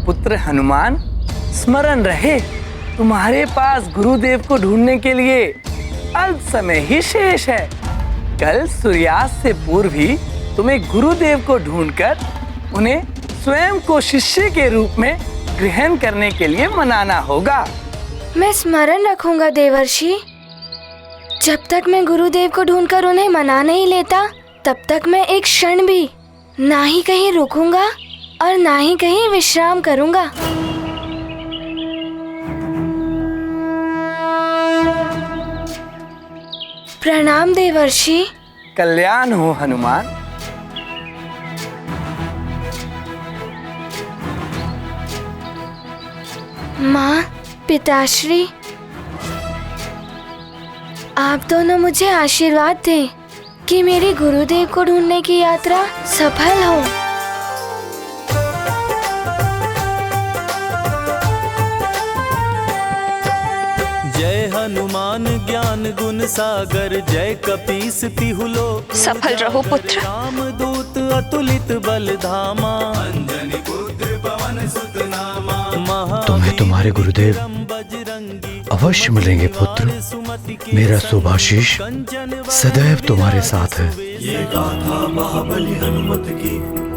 पुत्र हनुमान, स्मरण रहे तुम्हारे पास गुरुदेव को ढूंढने के लिए अल्प समय ही शेष है। कल सूर्यास्त से पूर्व ही तुम्हें गुरुदेव को ढूंढकर उन्हें स्वयं को शिष्य के रूप में ग्रहण करने के लिए मनाना होगा। मैं स्मरण रखूंगा देवर्षि। जब तक मैं गुरुदेव को ढूंढकर उन्हें मना नहीं लेता, तब तक मैं एक क्षण भी ना ही कहीं रुकूंगा और ना ही कहीं विश्राम करूंगा। प्रणाम देवर्षि। कल्याण हो हनुमान। माँ, पिताश्री, आप दोनों मुझे आशीर्वाद दें कि मेरी गुरुदेव को ढूंढने की यात्रा सफल हो। जय हनुमान ज्ञान गुण सागर, जय कपीस तिहु लोक। सफल रहो पुत्र। रामदूत अतुलित बल धामा, अंजनी पुत्र पवन सुत नामा। तुम्हें तुम्हारे गुरुदेव अवश्य मिलेंगे पुत्र। मेरा शुभाशीष सदैव तुम्हारे साथ है। ये गाथा महाबली हनुमत की,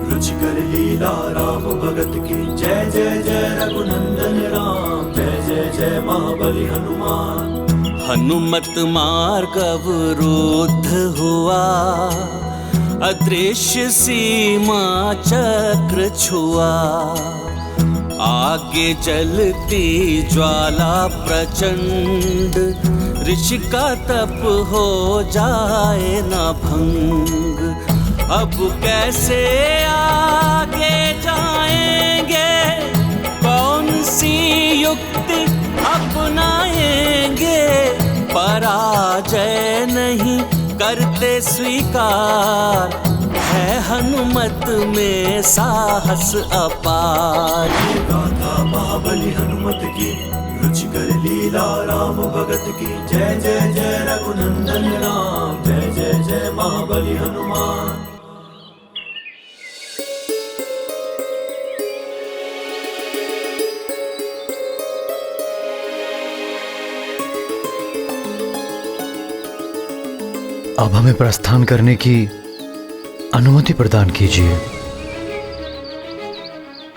रुचिकर लीला राम भगत की। जय जय जय रघुनंदन राम, जय जय जय महाबली हनुमान। हनुमत मार्ग अवरुद्ध हुआ, अदृश्य सीमा चक्र छुआ। आगे चलती ज्वाला प्रचंड, ऋषि का तप हो जाए न भंग। अब कैसे आगे जाएंगे, कौन सी युक्ति अपनाएंगे। पराजय नहीं करते स्वीकार, है हनुमत में साहस अपार। गाथा महाबली हनुमत की, रुचिकर लीला राम भगत की। जय जय जय रघुनंदन राम, जय जय जय महाबली हनुमान। अब हमें प्रस्थान करने की अनुमति प्रदान कीजिए।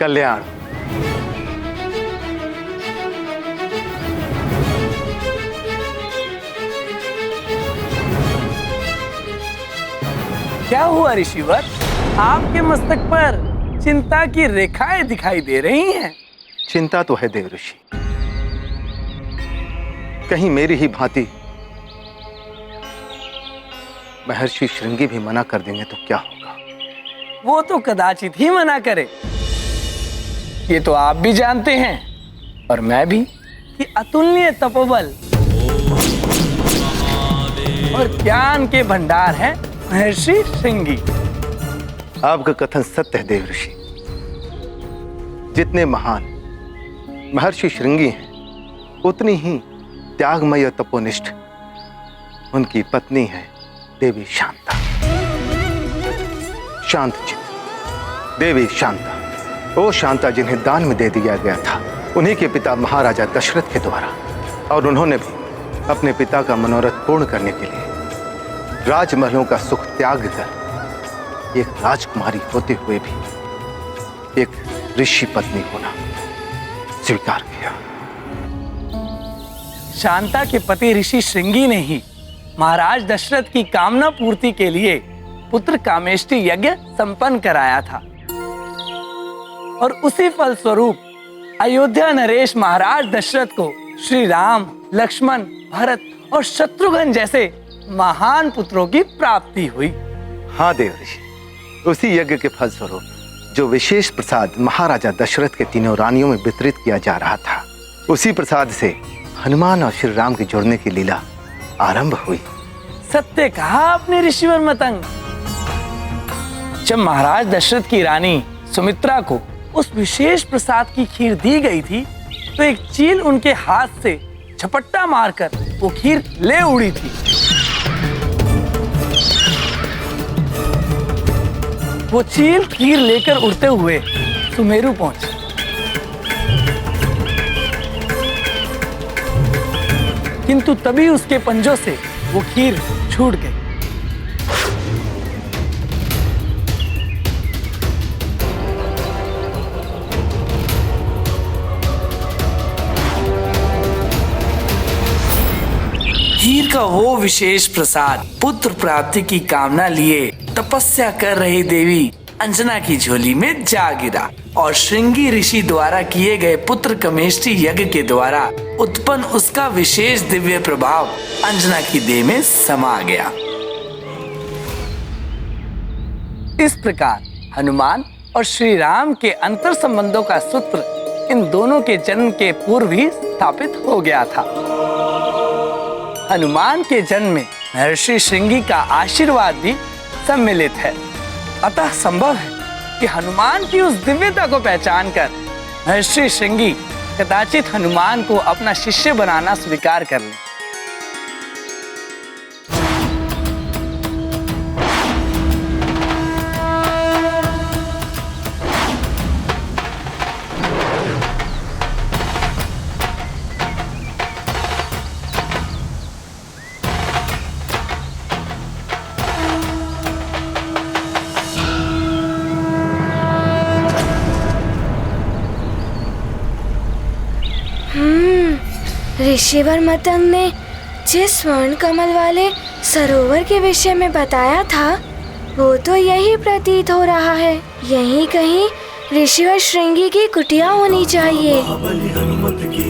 कल्याण। क्या हुआ ऋषिवर, आपके मस्तक पर चिंता की रेखाएं दिखाई दे रही हैं। चिंता तो है देव ऋषि, कहीं मेरी ही भांति महर्षि श्रृंगी भी मना कर देंगे तो क्या होगा। वो तो कदाचित ही मना करे। ये तो आप भी जानते हैं और मैं भी कि अतुलनीय तपोबल और ज्ञान के भंडार हैं महर्षि श्रृंगी। आपका कथन सत्य है देव ऋषि। जितने महान महर्षि श्रृंगी हैं, उतनी ही त्यागमय और तपोनिष्ठ उनकी पत्नी है देवी शांता। शांत चित्त देवी शांता, वो शांता जिन्हें दान में दे दिया गया था उन्हीं के पिता महाराजा दशरथ के द्वारा, और उन्होंने भी अपने पिता का मनोरथ पूर्ण करने के लिए राजमहलों का सुख त्याग कर एक राजकुमारी होते हुए भी एक ऋषि पत्नी होना स्वीकार किया। शांता के पति ऋषि श्रृंगी ने ही महाराज दशरथ की कामना पूर्ति के लिए पुत्र कामेष्टि यज्ञ संपन्न कराया था, और उसी फल स्वरूप अयोध्या नरेश महाराज दशरथ को श्री राम, लक्ष्मण, भरत और शत्रुघ्न जैसे महान पुत्रों की प्राप्ति हुई। हाँ देव ऋषि, उसी यज्ञ के फल स्वरूप जो विशेष प्रसाद महाराजा दशरथ के तीनों रानियों में वितरित किया जा रहा था, उसी प्रसाद से हनुमान और श्री राम के जुड़ने की लीला आरंभ हुई। सत्य कहा आपने ऋषिवर मतंग। जब महाराज दशरथ की रानी सुमित्रा को उस विशेष प्रसाद की खीर दी गई थी, तो एक चील उनके हाथ से झपट्टा मारकर वो खीर ले उड़ी थी। वो चील खीर लेकर उड़ते हुए सुमेरु पहुंची किंतु तभी उसके पंजों से वो खीर छूट गई। खीर का वो विशेष प्रसाद पुत्र प्राप्ति की कामना लिए तपस्या कर रही देवी अंजना की झोली में जा गिरा और श्रृंगी ऋषि द्वारा किए गए पुत्र कमेष्टि यज्ञ के द्वारा उत्पन्न उसका विशेष दिव्य प्रभाव अंजना की देह में समा गया। इस प्रकार हनुमान और श्री राम के अंतर संबंधों का सूत्र इन दोनों के जन्म के पूर्व ही स्थापित हो गया था। हनुमान के जन्म में महर्षि श्रृंगी का आशीर्वाद भी सम्मिलित है, अतः संभव है कि हनुमान की उस दिव्यता को पहचान कर महर्षि श्रृंगी कदाचित हनुमान को अपना शिष्य बनाना स्वीकार कर लें। ऋषिवर मतंग ने जिस स्वर्ण कमल वाले सरोवर के विषय में बताया था वो तो यही प्रतीत हो रहा है। यहीं कहीं ऋषिवर श्रृंगी की कुटिया होनी चाहिए। महाबली हनुमत की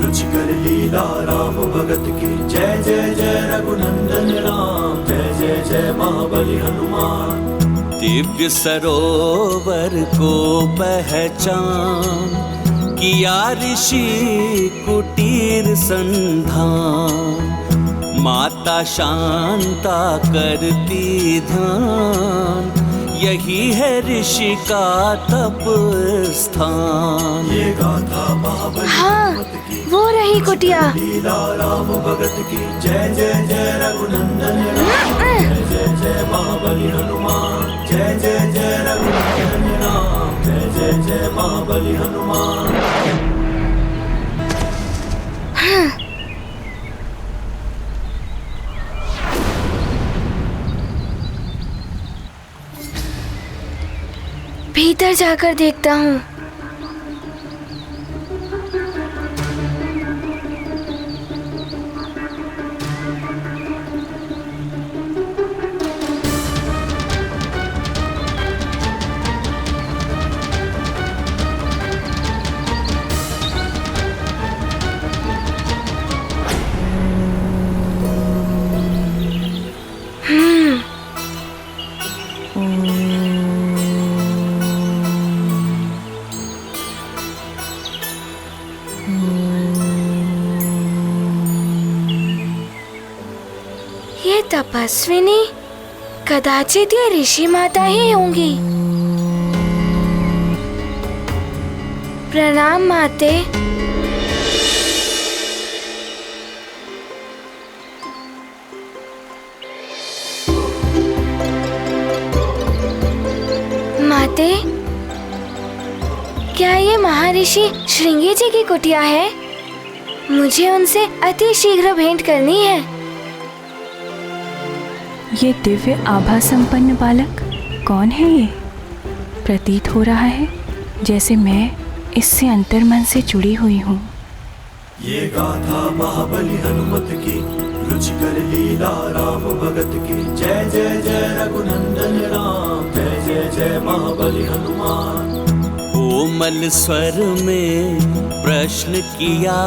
रुचिकर लीला राम भगत की जय जय जय रघुनंदन राम जय जय जय महाबली हनुमान। दिव्य सरोवर को पहचान किया ऋषि कुटीर संधान। माता शांता करती ध्यान यही है ऋषि का तप स्थान। ये गाथा महाबली हाँ, हनुमत की वो रही कुटिया। लीला राम भगत की जय जय जय रघुनंदन राम जय जय जय महाबली हनुमान जय जय जय रघुनंदन राम जय जय जय महाबली हनुमान। भीतर जाकर देखता हूँ। ये तपस्विनी कदाचित ये ऋषि माता ही होंगी। प्रणाम माते। माते, क्या ये महर्षि श्रृंगी जी की कुटिया है? मुझे उनसे अति शीघ्र भेंट करनी है। ये दिव्य आभा संपन्न बालक कौन है? ये प्रतीत हो रहा है जैसे मैं इससे अंतर्मन से जुड़ी हुई हूँ। ये गाथा महाबली हनुमत की रुचिकर लीला राम भगत की जय जय जय रघुनंदन राम जय जय जय महाबली हनुमान। कोमल स्वर में प्रश्न किया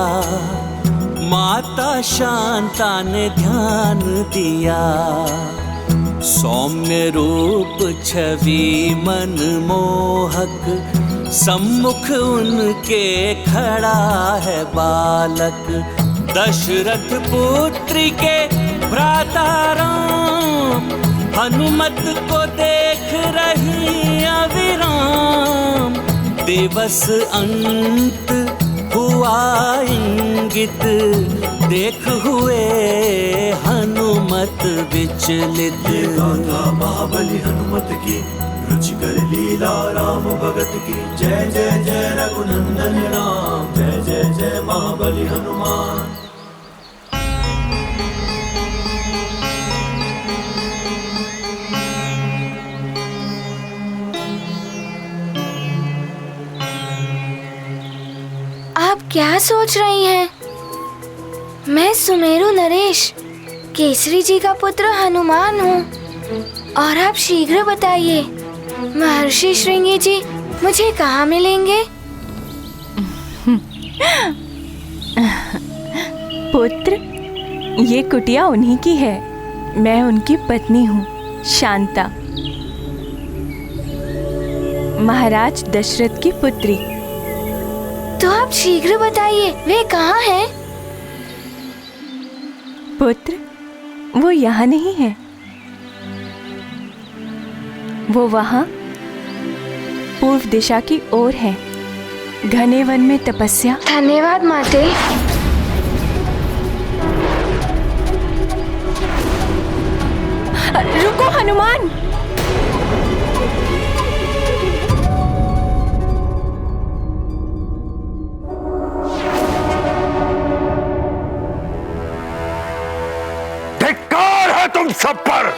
माता शांता ने ध्यान दिया। सौम्य रूप छवि मनमोहक सम्मुख उनके खड़ा है बालक। दशरथ पुत्री के भ्राता राम हनुमत को देख रही अविराम। दिवस अंत हुआ इंगित देख हुए हनुमत विचलित। ये गाथा महाबली हनुमत की रुचिकर लीला राम भगत की जय जय जय रघुनंदन राम जय जय जय महाबली हनुमान। आप क्या सोच रही हैं? मैं सुमेरु नरेश, केसरी जी का पुत्र हनुमान हूँ। और आप शीघ्र बताइए, महर्षि श्रृंगी जी मुझे कहाँ मिलेंगे? पुत्र, ये कुटिया उन्हीं की है। मैं उनकी पत्नी हूँ, शांता, महाराज दशरथ की पुत्री। तो आप शीघ्र बताइए, वे कहाँ हैं? पुत्र, वो यहाँ नहीं है, वो वहाँ पूर्व दिशा की ओर है, घने वन में तपस्या। धन्यवाद माते। रुको हनुमान। धिक्कार है तुम सब पर।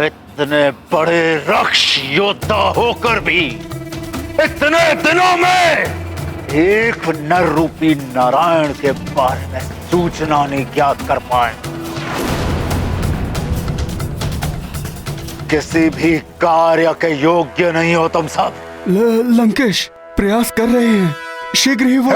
इतने बड़े रक्ष योद्धा होकर भी इतने दिनों में एक नर रूपी नारायण के बारे में सूचना नहीं ज्ञात कर पाए। किसी भी कार्य के योग्य नहीं हो तुम सब। लंकेश प्रयास कर रहे हैं, शीघ्र ही वो।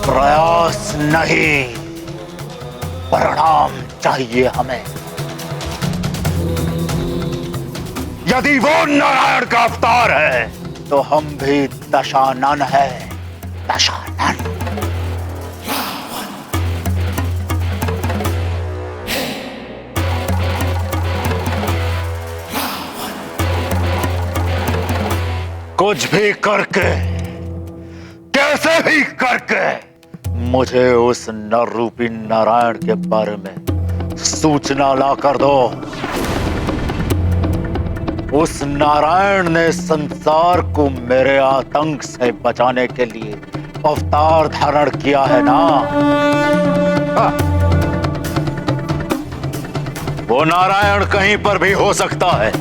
प्रयास नहीं, परिणाम चाहिए हमें। यदि वो नारायण का अवतार है तो हम भी दशानन है, दशानन। कुछ भी करके, कैसे भी करके मुझे उस नर रूपी नारायण के बारे में सूचना ला कर दो। उस नारायण ने संसार को मेरे आतंक से बचाने के लिए अवतार धारण किया है ना। वो नारायण कहीं पर भी हो सकता है,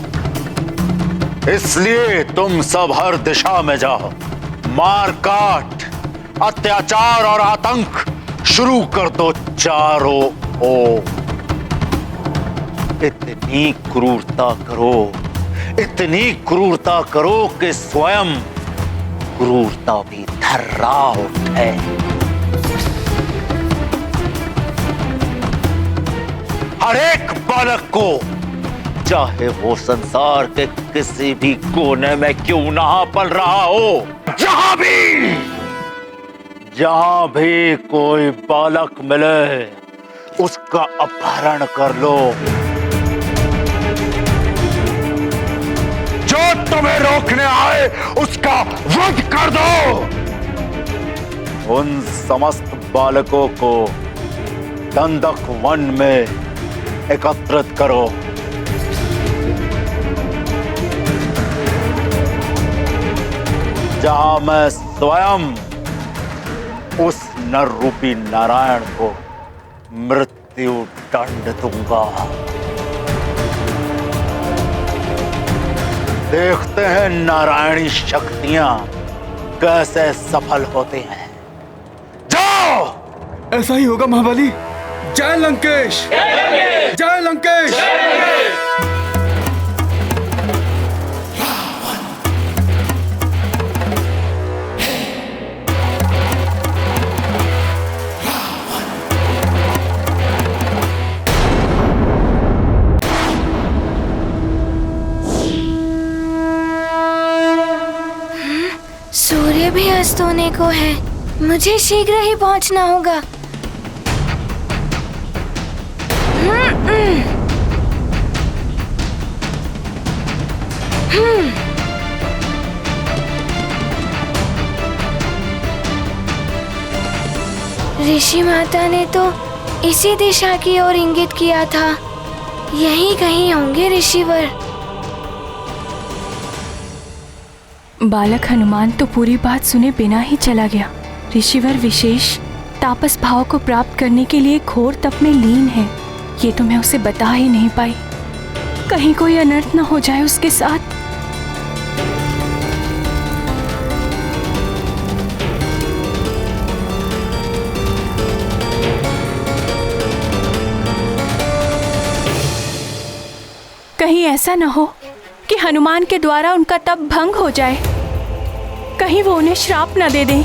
इसलिए तुम सब हर दिशा में जाओ, मार काट, अत्याचार और आतंक शुरू कर दो चारों ओर। इतनी क्रूरता करो, इतनी क्रूरता करो कि स्वयं क्रूरता भी थर्रा उठे। हर एक बालक को, चाहे वो संसार के किसी भी कोने में क्यों ना पल रहा हो, जहां भी कोई बालक मिले उसका अपहरण कर लो। जो तुम्हें रोकने आए उसका वध कर दो। उन समस्त बालकों को दंडक वन में एकत्रित करो। जहां मैं स्वयं उस नर रूपी नारायण को मृत्यु दंड दूंगा। देखते हैं नारायणी शक्तियां कैसे सफल होती हैं। जाओ। ऐसा ही होगा महाबली। जय लंकेश, जय लंकेश। सूर्य भी अस्त होने को है, मुझे शीघ्र ही पहुंचना होगा। ऋषि माता ने तो इसी दिशा की ओर इंगित किया था, यहीं कहीं होंगे ऋषिवर। बालक हनुमान तो पूरी बात सुने बिना ही चला गया। ऋषिवर विशेष तापस भाव को प्राप्त करने के लिए घोर तप में लीन है। ये तो मैं उसे बता ही नहीं पाई, कहीं कोई अनर्थ ना हो जाए उसके साथ। कहीं ऐसा न हो कि हनुमान के द्वारा उनका तप भंग हो जाए, कहीं वो उन्हें श्राप न दे दें।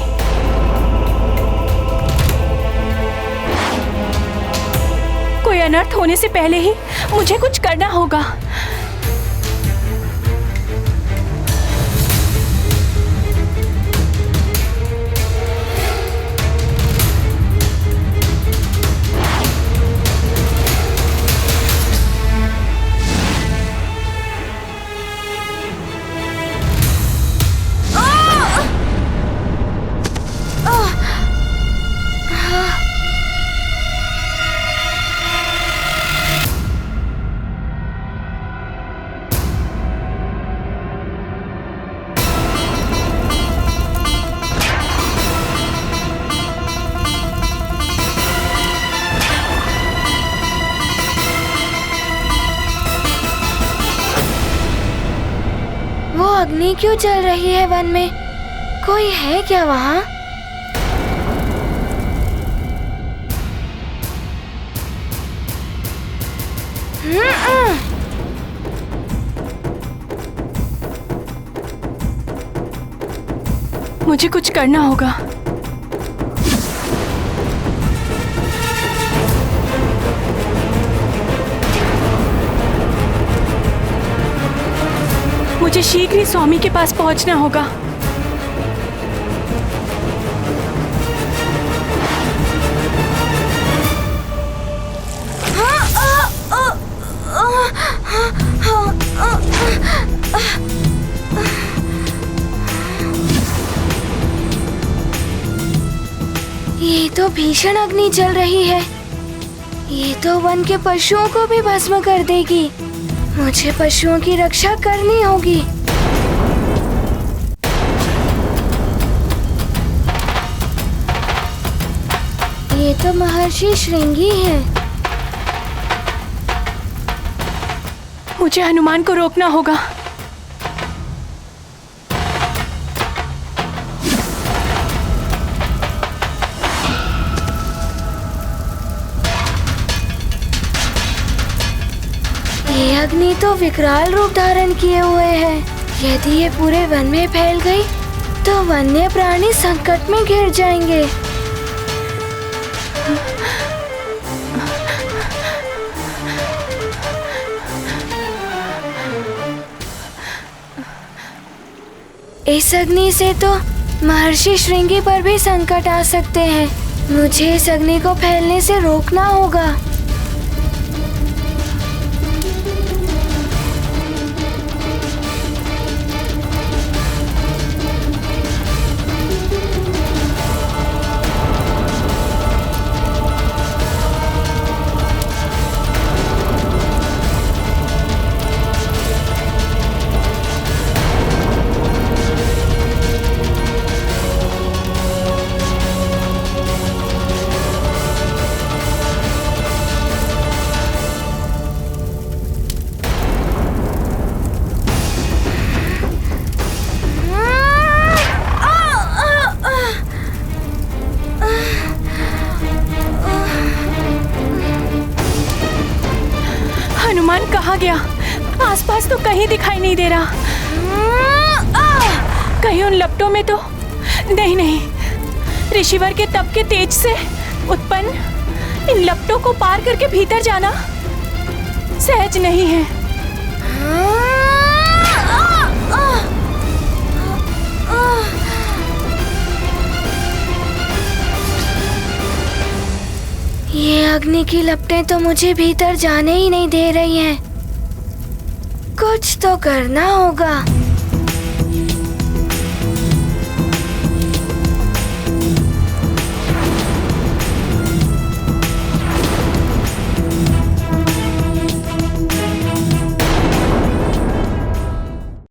कोई अनर्थ होने से पहले ही मुझे कुछ करना होगा। वो अग्नि क्यों जल रही है वन में? कोई है क्या वहाँ? मुझे कुछ करना होगा। मुझे शीघ्र ही स्वामी के पास पहुंचना होगा। ये तो भीषण अग्नि जल रही है। ये तो वन के पशुओं को भी भस्म कर देगी। मुझे पशुओं की रक्षा करनी होगी। ये तो महर्षि श्रृंगी हैं। मुझे हनुमान को रोकना होगा। ये अग्नि तो विकराल रूप धारण किए हुए है। यदि ये पूरे वन में फैल गई तो वन्य प्राणी संकट में घिर जाएंगे। इस अग्नि से तो महर्षि श्रृंगी पर भी संकट आ सकते हैं। मुझे इस अग्नि को फैलने से रोकना होगा। हनुमान कहाँ गया? आसपास तो कहीं दिखाई नहीं दे रहा। कहीं उन लपटों में तो नहीं। ऋषिवर के तप के तेज से उत्पन्न इन लपटों को पार करके भीतर जाना सहज नहीं है। ये अग्नि की लपटें तो मुझे भीतर जाने ही नहीं दे रही हैं। कुछ तो करना होगा।